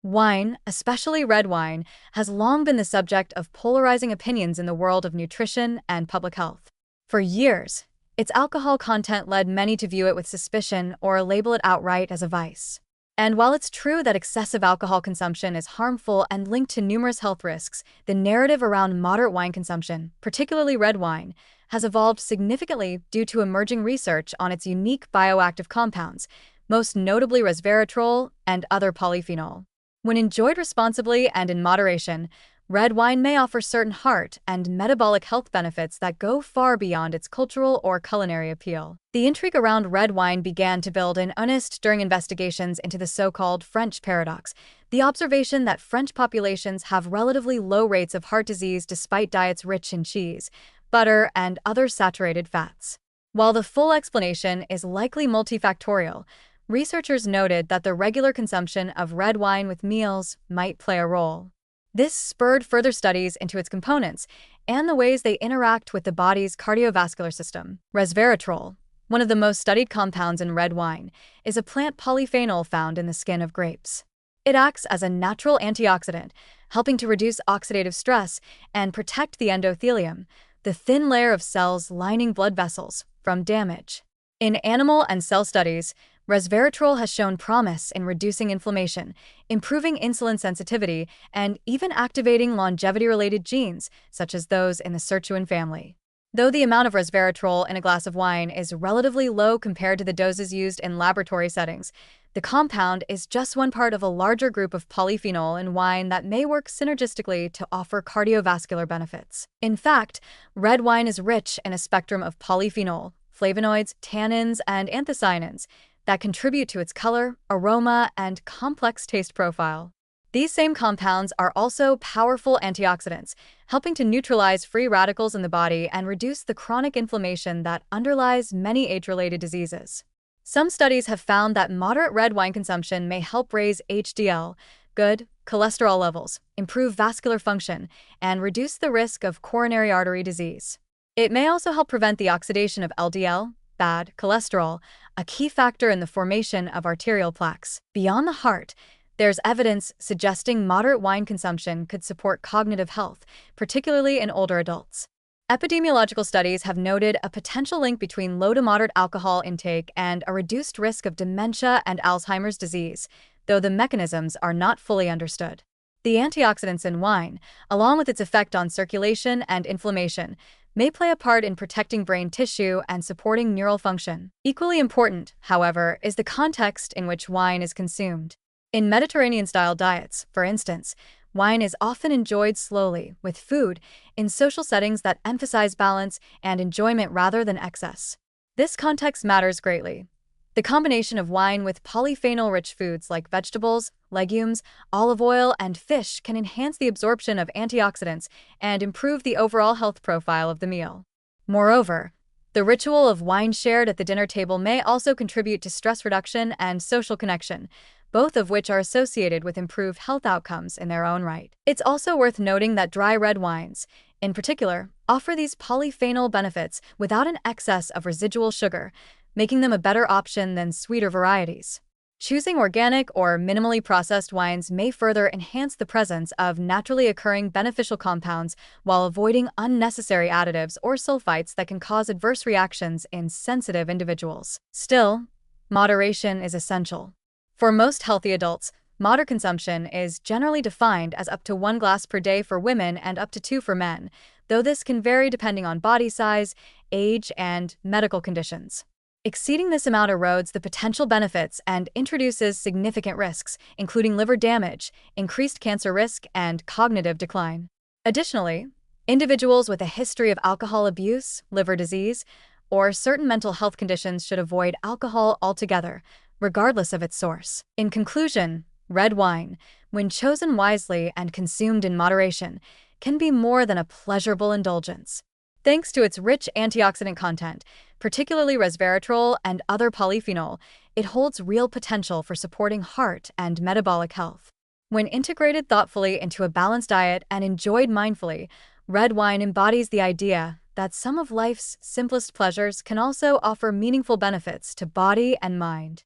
Wine, especially red wine, has long been the subject of polarizing opinions in the world of nutrition and public health. For years, its alcohol content led many to view it with suspicion or label it outright as a vice. And while it's true that excessive alcohol consumption is harmful and linked to numerous health risks, the narrative around moderate wine consumption, particularly red wine, has evolved significantly due to emerging research on its unique bioactive compounds, most notably resveratrol and other polyphenol. When enjoyed responsibly and in moderation, red wine may offer certain heart and metabolic health benefits that go far beyond its cultural or culinary appeal. The intrigue around red wine began to build in earnest during investigations into the so-called French paradox, the observation that French populations have relatively low rates of heart disease despite diets rich in cheese, butter, and other saturated fats. While the full explanation is likely multifactorial, researchers noted that the regular consumption of red wine with meals might play a role. This spurred further studies into its components and the ways they interact with the body's cardiovascular system. Resveratrol, one of the most studied compounds in red wine, is a plant polyphenol found in the skin of grapes. It acts as a natural antioxidant, helping to reduce oxidative stress and protect the endothelium, the thin layer of cells lining blood vessels, from damage. In animal and cell studies, resveratrol has shown promise in reducing inflammation, improving insulin sensitivity, and even activating longevity-related genes, such as those in the sirtuin family. Though the amount of resveratrol in a glass of wine is relatively low compared to the doses used in laboratory settings, the compound is just one part of a larger group of polyphenol in wine that may work synergistically to offer cardiovascular benefits. In fact, red wine is rich in a spectrum of polyphenol, flavonoids, tannins, and anthocyanins that contribute to its color, aroma, and complex taste profile. These same compounds are also powerful antioxidants, helping to neutralize free radicals in the body and reduce the chronic inflammation that underlies many age-related diseases. Some studies have found that moderate red wine consumption may help raise HDL, good cholesterol levels, improve vascular function, and reduce the risk of coronary artery disease. It may also help prevent the oxidation of LDL, bad cholesterol, a key factor in the formation of arterial plaques. Beyond the heart, there's evidence suggesting moderate wine consumption could support cognitive health, particularly in older adults. Epidemiological studies have noted a potential link between low to moderate alcohol intake and a reduced risk of dementia and Alzheimer's disease, though the mechanisms are not fully understood. The antioxidants in wine, along with its effect on circulation and inflammation, may play a part in protecting brain tissue and supporting neural function. Equally important, however, is the context in which wine is consumed. In Mediterranean-style diets, for instance, wine is often enjoyed slowly, with food, in social settings that emphasize balance and enjoyment rather than excess. This context matters greatly. The combination of wine with polyphenol-rich foods like vegetables, legumes, olive oil, and fish can enhance the absorption of antioxidants and improve the overall health profile of the meal. Moreover, the ritual of wine shared at the dinner table may also contribute to stress reduction and social connection, both of which are associated with improved health outcomes in their own right. It's also worth noting that dry red wines, in particular, offer these polyphenol benefits without an excess of residual sugar, making them a better option than sweeter varieties. Choosing organic or minimally processed wines may further enhance the presence of naturally occurring beneficial compounds while avoiding unnecessary additives or sulfites that can cause adverse reactions in sensitive individuals. Still, moderation is essential. For most healthy adults, moderate consumption is generally defined as up to 1 glass per day for women and up to 2 for men, though this can vary depending on body size, age, and medical conditions. Exceeding this amount erodes the potential benefits and introduces significant risks, including liver damage, increased cancer risk, and cognitive decline. Additionally, individuals with a history of alcohol abuse, liver disease, or certain mental health conditions should avoid alcohol altogether, regardless of its source. In conclusion, red wine, when chosen wisely and consumed in moderation, can be more than a pleasurable indulgence. Thanks to its rich antioxidant content, particularly resveratrol and other polyphenol, it holds real potential for supporting heart and metabolic health. When integrated thoughtfully into a balanced diet and enjoyed mindfully, red wine embodies the idea that some of life's simplest pleasures can also offer meaningful benefits to body and mind.